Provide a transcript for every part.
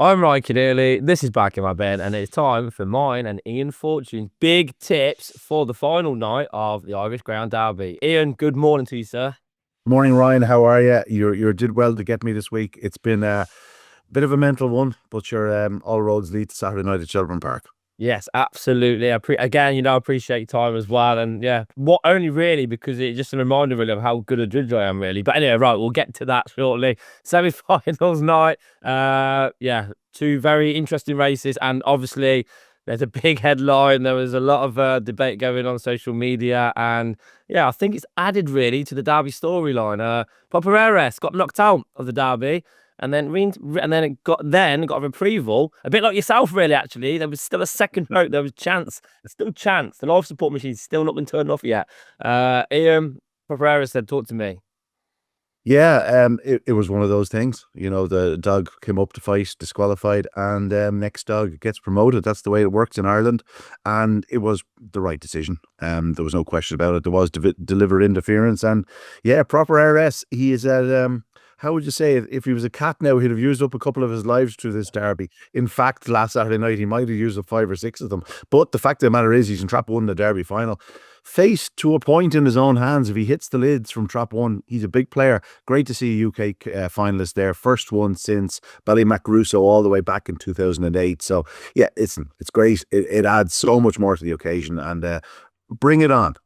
I'm Ryan Keneally. This is Back in My Bed, and it's time for mine and Ian Fortune's big tips for the final night of the Irish Greyhound Derby. Ian, good morning to you, sir. Morning, Ryan. How are you? You did well to get me this week. It's been a bit of a mental one, but all roads lead to Saturday night at Shelburne Park. Yes, absolutely. Again, I appreciate your time as well. And yeah, what only really because it's just a reminder really of how good a judge I am, really. But anyway, right, we'll get to that shortly. Semi-finals night. Yeah, two very interesting races, and obviously there's a big headline. There was a lot of debate going on social media, and yeah, I think it's added really to the Derby storyline. Pereira got knocked out of the Derby, and then it got a reprieval, a bit like yourself, really. Actually, there was still a second vote. There was chance, there's still chance. The live support machine's still not been turned off yet. Ian Pereira said, "Talk to me." Yeah, it was one of those things. The dog came up to fight, disqualified, and next dog gets promoted. That's the way it works in Ireland, and it was the right decision. There was no question about it. There was delivered interference, and yeah, proper RS. He is at how would you say it? If he was a cat now, he'd have used up a couple of his lives through this derby. In fact, last Saturday night, he might have used up 5 or 6 of them. But the fact of the matter is, he's in trap one in the derby final. Faced to a point in his own hands. If he hits the lids from trap one, he's a big player. Great to see a UK finalist there. First one since Ballymacruso all the way back in 2008. So, yeah, it's great. It adds so much more to the occasion. And bring it on.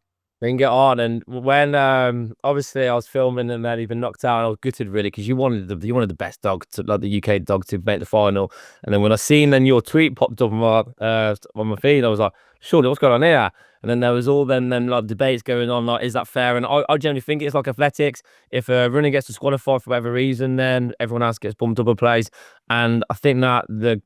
Bring it on. And when obviously I was filming and then even knocked out, I was gutted really because you wanted the best dog to, like the UK dog, to make the final. And then when I seen then your tweet popped up on my feed, I was like, surely what's going on here? And then there was all then like debates going on, like, is that fair? And I generally think it's like athletics. If a runner gets disqualified for whatever reason, then everyone else gets bumped up a place. And I think that the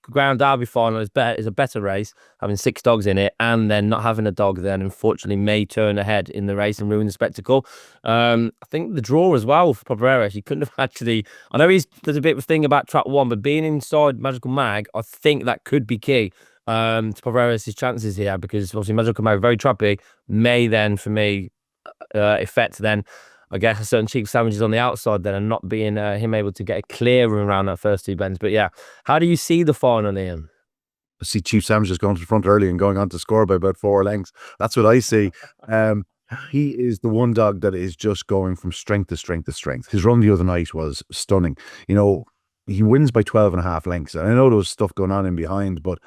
Ground Derby final is a better race, having 6 dogs in it, and then not having a dog then unfortunately may turn ahead in the race and ruin the spectacle. I think the draw as well for Pereira, he couldn't have actually. I know there's a bit of a thing about track one, but being inside Magical Mag, I think that could be key to Pereira's chances here, because obviously Magical Mag very trappy, may then for me affect then I guess certain cheap sandwiches on the outside then, and not being him able to get a clear around that first 2 bends. But yeah, how do you see the final, Ian? I see Chief Sandwich just going to the front early and going on to score by about 4 lengths. That's what I see. He is the one dog that is just going from strength to strength to strength. His run the other night was stunning. He wins by 12.5 lengths. And I know there was stuff going on in behind, but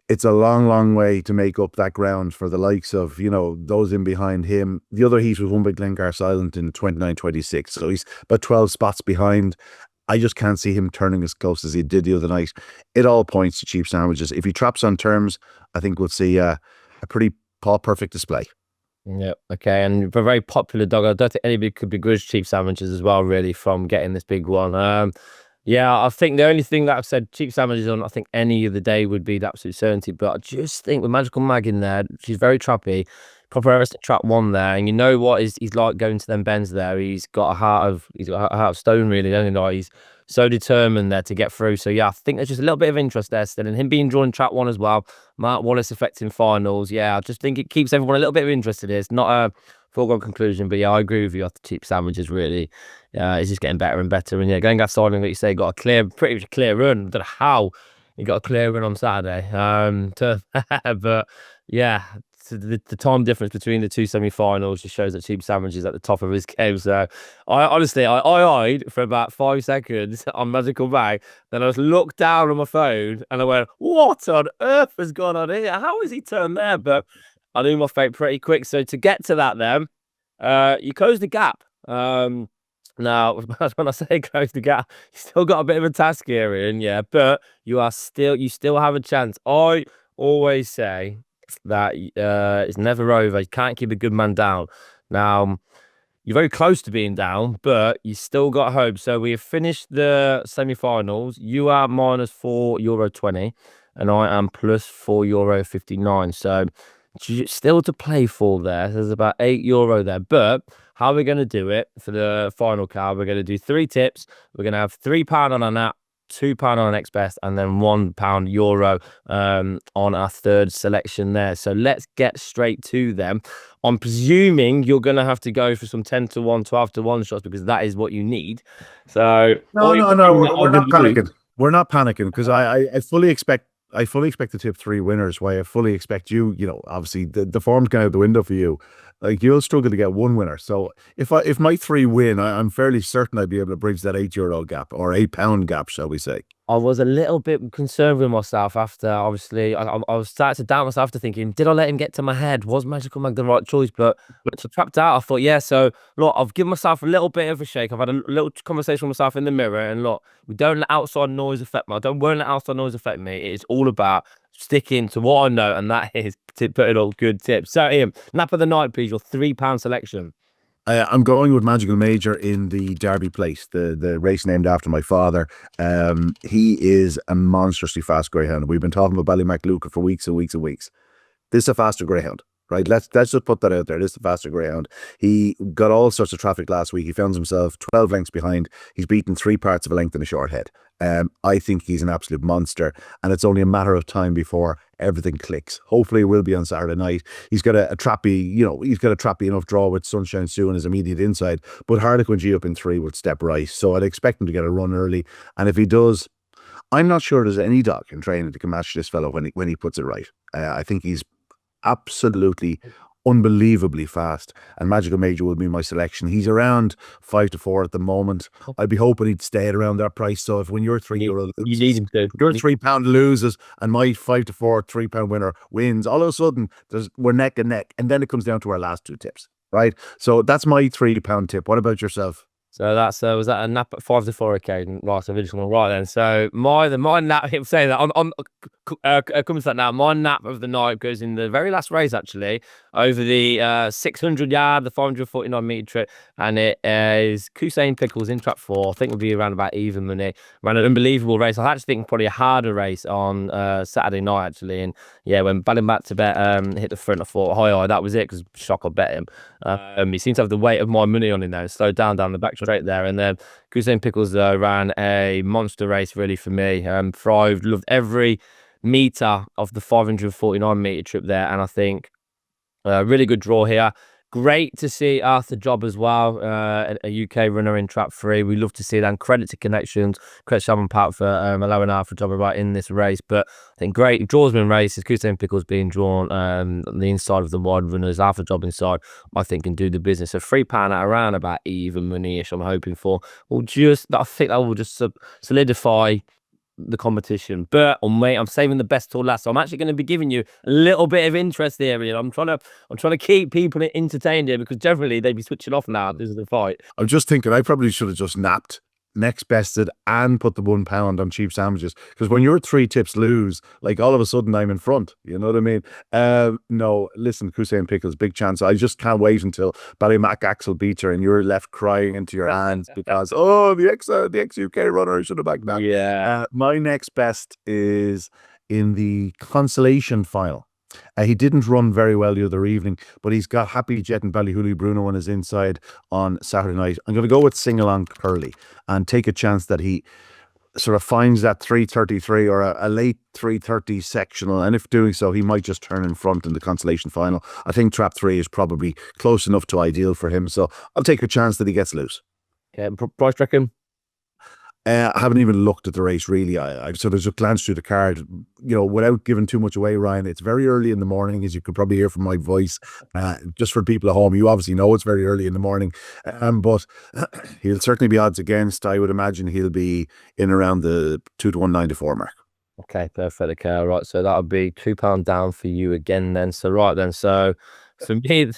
it's a long, long way to make up that ground for the likes of, those in behind him. The other heat was won by Glengar Silent in 29-26. So he's about 12 spots behind. I just can't see him turning as close as he did the other night. It all points to cheap sandwiches. If he traps on terms, I think we'll see a pretty perfect display. Yeah, okay, and a very popular dog. I don't think anybody could begrudge cheap sandwiches as well, really, from getting this big one. Yeah, I think the only thing that I've said cheap sandwiches on, I think any of the day would be the absolute certainty. But I just think with Magical Mag in there, she's very trappy. Proper arrested trap one there, and you know what he's like going to them bends there. He's got a heart of stone, really, doesn't he? Like, he's so determined there to get through. So yeah, I think there's just a little bit of interest there still, and him being drawn in trap one as well. Mark Wallace affecting finals. Yeah, I just think it keeps everyone a little bit interested. It's not a foregone conclusion, but yeah, I agree with you. Off the cheap sandwiches, really, it's just getting better and better. And yeah, going gas Silent, like you say, got a pretty much a clear run. I don't know how he got a clear run on Saturday. But yeah, the time difference between the two semi-finals just shows that Cheap Sandwich is at the top of his game. So I honestly, I eyed for about 5 seconds on Magical Bag. Then I just looked down on my phone and I went, what on earth has gone on here? How has he turned there? But I knew my fate pretty quick. So to get to that then, you close the gap. Now, when I say close the gap, you still got a bit of a task here, Ian, yeah, but you still have a chance. I always say that it's never over. You can't keep a good man down. Now, you're very close to being down, but you still got hope. So we have finished the semi-finals. You are minus €4.20, and I am plus €4.59. So still to play for there. There's about €8 there. But how are we going to do it for the final card? We're going to do 3 tips. We're going to have £3 on our nap, £2 on our next best, and then €1 on our third selection there. So let's get straight to them. I'm presuming you're going to have to go for some 10-1, 12-1 shots, because that is what you need. So No, we're not panicking. We're not panicking because I fully expect to tip three winners. Why I fully expect you, obviously the form's going out the window for you. Like you'll struggle to get one winner. So if my three win, I'm fairly certain I'd be able to bridge that €8 gap or £8 gap, shall we say? I was a little bit concerned with myself after, obviously, I was starting to doubt myself after thinking, did I let him get to my head? Was Magical Mag the right choice? But once I trapped out, I thought, yeah. So, look, I've given myself a little bit of a shake. I've had a little conversation with myself in the mirror, and look, we don't let outside noise affect me. I don't won't let outside noise affect me. It's all about sticking to what I know, and that is putting all good tips. So, Ian, nap of the night, please. Your £3 selection. I'm going with Magical Major in the Derby Plate, the race named after my father. He is a monstrously fast greyhound. We've been talking about Ballymacluca for weeks and weeks and weeks. This is a faster greyhound, right? Let's just put that out there. This is a faster greyhound. He got all sorts of traffic last week. He found himself 12 lengths behind. He's beaten 3 parts of a length in a short head. I think he's an absolute monster, and it's only a matter of time before everything clicks. Hopefully, it will be on Saturday night. He's got a trappy, he's got a trappy enough draw with Sunshine Sue on his immediate inside, but Harlequin G up in 3 would step right. So I'd expect him to get a run early, and if he does, I'm not sure there's any dog in training that can match this fellow when he puts it right. I think he's absolutely unbelievably fast, and Magical Major will be my selection. He's around 5 to 4 at the moment. I'd be hoping he'd stay at around that price. So if when your €3 You need him to. your £3 loses and my 5 to 4 £3 winner wins, all of a sudden we're neck and neck, and then it comes down to our last two tips, right? So that's my £3 tip. What about yourself? So that's was that a nap at 5 to 4 occasion? Right, so we're just going right then. So my nap. I'm saying that on comes to that now. My nap of the night goes in the very last race actually, over the 600 yard, the 549 meter trip, and it is Hussein Pickles in trap 4. I think it'll be around about even money. Ran an unbelievable race. I actually think probably a harder race on Saturday night actually, and yeah, when batting back to bet hit the front, I thought hi that was it, because shock I bet him. He seems to have the weight of my money on him now. Slowed down the back straight there, and then Hussein Pickles ran a monster race really for me. Thrived, loved every meter of the 549 meter trip there, and I think really good draw here. Great to see Arthur Job as well, a UK runner in trap 3. We love to see that, and credit to Connections, credit to Shavon Park for allowing Arthur Job right in this race. But I think great draws been races. Hussein Pickles being drawn on the inside of the wide runners, Arthur Job inside, I think can do the business. So £3 at around about even money-ish I'm hoping for. I think that will just solidify the competition. But mate, I'm saving the best till last. So I'm actually going to be giving you a little bit of interest here. I'm trying to keep people entertained here, because generally they'd be switching off now. This is the fight. I'm just thinking I probably should have just napped, next bested, and put the £1 on cheap sandwiches, because when your 3 tips lose, like all of a sudden I'm in front, you know what I mean? No, listen, Hussein Pickles, big chance. I just can't wait until Ballymac Axel beats her and you're left crying into your hands because the ex UK runner should have backed that. Yeah. My next best is in the consolation final. He didn't run very well the other evening, but he's got Happy Jet and Ballyhooly Bruno on his inside on Saturday night. I'm going to go with Sing Along Curly and take a chance that he sort of finds that 3:33 or a late 3:30 sectional, and if doing so, he might just turn in front in the consolation final. I think trap 3 is probably close enough to ideal for him, so I'll take a chance that he gets loose. Yeah, price reckon? I haven't even looked at the race really. I sort of just glanced through the card, without giving too much away, Ryan. It's very early in the morning, as you could probably hear from my voice. Just for people at home, you obviously know it's very early in the morning, but he'll certainly be odds against. I would imagine he'll be in around the 2-to-1, 9-to-4 mark. Okay, perfect. Okay, all right. So that'll be £2 down for you again then. So right then, so for me,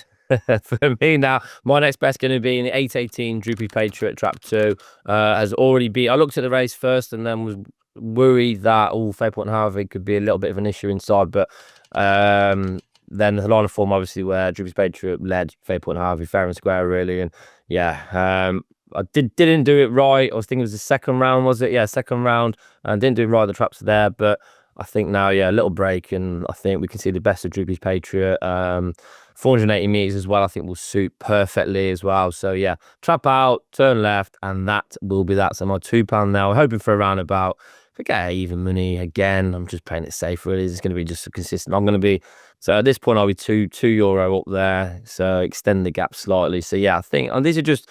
for me now, my next bet's going to be in the 8:18 Droopy Patriot trap 2. Has already beat. I looked at the race first and then was worried that Fairport and Harvey could be a little bit of an issue inside, but then the line of form obviously where Droopy Patriot led Fairport and Harvey fair and square really, and yeah, I didn't do it right. I was thinking it was the second round, was it? Yeah, second round, and didn't do it right. The traps are there, but I think now, yeah, a little break, and I think we can see the best of Droopy's Patriot. 480 meters as well, I think will suit perfectly as well. So yeah, trap out, turn left, and that will be that. So my £2 now. I'm hoping for around about, if I get even money again, I'm just playing it safe really. It's going to be just a consistent. I'm going to be, so at this point I'll be €2 up there. So extend the gap slightly. So yeah, I think, and these are just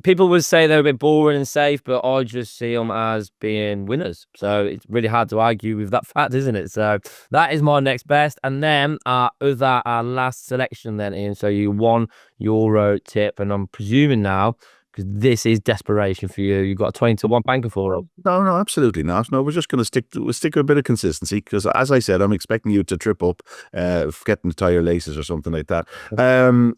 people would say they're a bit boring and safe, but I just see them as being winners. So it's really hard to argue with that fact, isn't it? So that is my next best. And then our last selection then, Ian. So you won Euro tip, and I'm presuming now, because this is desperation for you, you've got a 20-1 banker for it. No, no, absolutely not. No, we're just going to stick with a bit of consistency because, as I said, I'm expecting you to trip up, getting to tie your laces or something like that.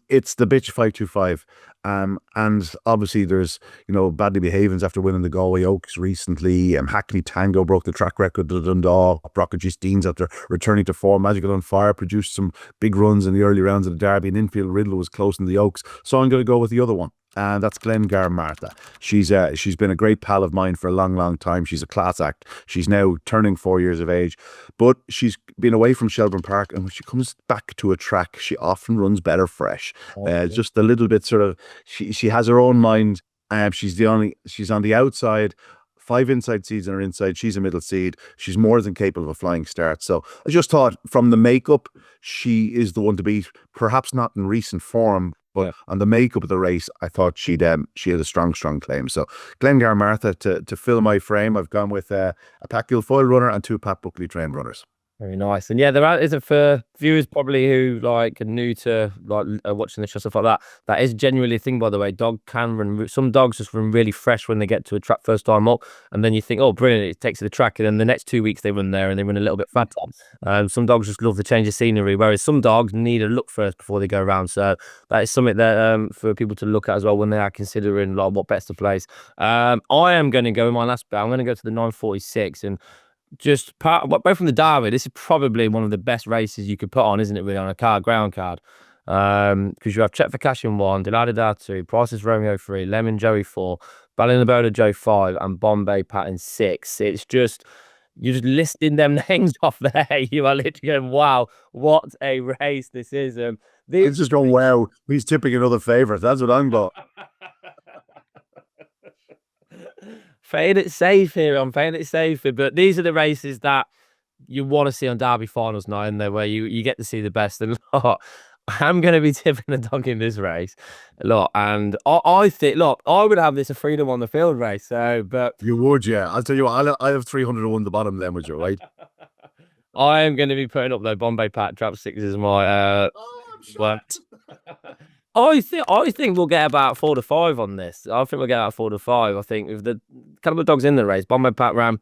It's the bitch 525. And obviously there's, Badly Behavens after winning the Galway Oaks recently. Hackney Tango broke the track record of Dundalk. Brockagy Steens after returning to form. Magical on Fire produced some big runs in the early rounds of the Derby, and Infield Riddle was close in the Oaks. So I'm going to go with the other one. And that's Glengar Martha. She's been a great pal of mine for a long, long time. She's a class act. She's now turning 4 years of age, but she's been away from Shelbourne Park, and when she comes back to a track, she often runs better fresh. Just a little bit sort of. She has her own mind. She's on the outside. 5 inside seeds in her inside. She's a middle seed. She's more than capable of a flying start. So I just thought from the makeup, she is the one to beat. Perhaps not in recent form, but on the makeup of the race, I thought she had a strong claim. So Glengar Martha to fill my frame. I've gone with a Pat Guilfoyle runner and 2 Pat Buckley trained runners. Very nice. And yeah, there is it for viewers probably who are new to watching the show, stuff like that. That is genuinely a thing, by the way. Dog can run. Some dogs just run really fresh when they get to a track first time up, and then you think, oh, brilliant, it takes to the track, and then the next 2 weeks they run there and they run a little bit fatter. Some dogs just love the change of scenery, whereas some dogs need a look first before they go around. So that is something that for people to look at as well when they are considering what bets to place. I am going to go in my last bet. I'm going to go to the 946 and. Both from the Derby, this is probably one of the best races you could put on, isn't it, really, on a ground card? Because you have Check for Cash in 1, Deladida 2, Price's Romeo 3, Lemon Joey 4, Ballinaboda Joe 5, and Bombay Pat in 6. It's just, you're just listing them names off there. You are literally going, wow, what a race this is. It's just going, wow, he's tipping another favourite. That's what I'm about. Playing it safe here. I'm playing it safe here. But these are the races that you want to see on Derby finals now, in there, where you get to see the best. And I'm going to be tipping a dog in this race a lot. And I think, I would have this a freedom on the field race. So, but you would, yeah. I'll tell you what, I have 301 the bottom then, would you, right? I am going to be putting up, though, Bombay Pat Trap 6 is my what? I think we'll get about 4 to 5 on this. I think we'll get about 4 to 5. I think with the couple of dogs in the race, Bombay Pat ran,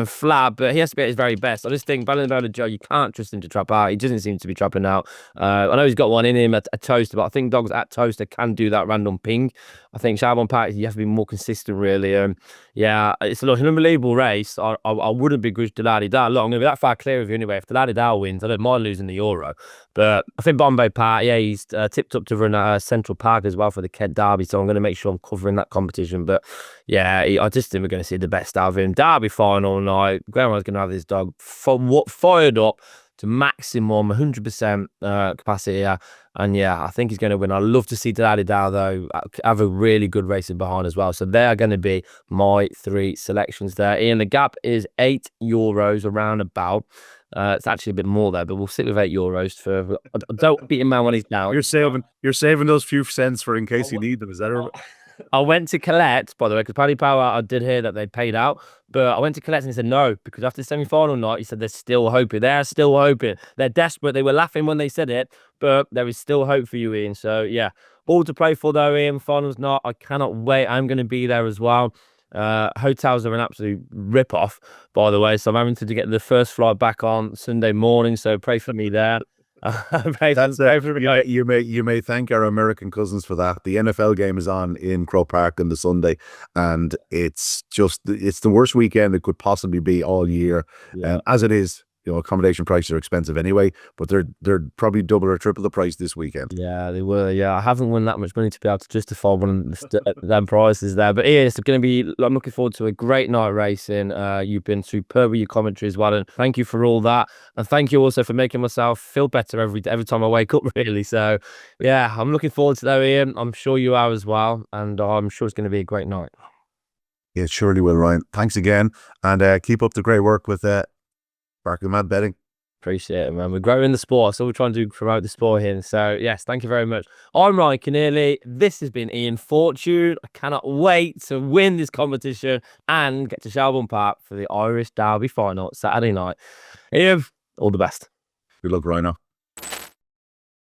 flat, but he has to be at his very best. I just think Ballinaboda Joe, you can't trust him to trap out. He doesn't seem to be trapping out. I know he's got one in him at a toaster, but I think dogs at toaster can do that random ping. I think Charbon Pat, you have to be more consistent, really. Yeah, it's an unbelievable race. I wouldn't begrudge Deladida. Look, I'm going to be that far clear of you anyway. If Deladida wins, I don't mind losing the Euro. But I think Bombay Pat, yeah, he's tipped up to run at Central Park as well for the Kent Derby, so I'm going to make sure I'm covering that competition. But yeah, I just think we're going to see the best out of him. Derby final night, Grandma's going to have this dog fired up to maximum 100% capacity. And yeah, I think he's going to win. I'd love to see Deladida, though, have a really good racing behind as well. So they are going to be my 3 selections there. Ian, the gap is €8 around about. It's actually a bit more there, but we'll sit with €8 for. Don't beat him man when he's down. You're saving those few cents for in case you need them. Is that right? I went to collect, by the way, because Paddy Power, I did hear that they paid out, but I went to collect and he said no, because after the semi-final night, he said they're still hoping. They're still hoping. They're desperate. They were laughing when they said it, but there is still hope for you, Ian. So yeah, all to play for though, Ian. Finals night, I cannot wait. I'm going to be there as well. Hotels are an absolute rip-off, by the way, so I'm having to get the first flight back on Sunday morning, so pray for me there. You may thank our American cousins for that. The NFL game is on in Croke Park on the Sunday, and it's the worst weekend it could possibly be all year. Yeah. As it is, accommodation prices are expensive anyway, but they're probably double or triple the price this weekend. Yeah, they were. Yeah, I haven't won that much money to be able to justify one of them prices there. But yeah, it's going to be. I'm looking forward to a great night racing. You've been superb with your commentary as well, and thank you for all that. And thank you also for making myself feel better every time I wake up. Really. So yeah, I'm looking forward to that, Ian. I'm sure you are as well, and I'm sure it's going to be a great night. Yeah, it surely will, Ryan. Thanks again, and keep up the great work with Barkley Mad Betting. Appreciate it, man. We're growing the sport, so we're trying to promote the sport here. So yes, thank you very much. I'm Ryan Keneally. This has been Ian Fortune. I cannot wait to win this competition and get to Shelbourne Park for the Irish Derby Final Saturday night. Ian, all the best. Good luck, Rhino.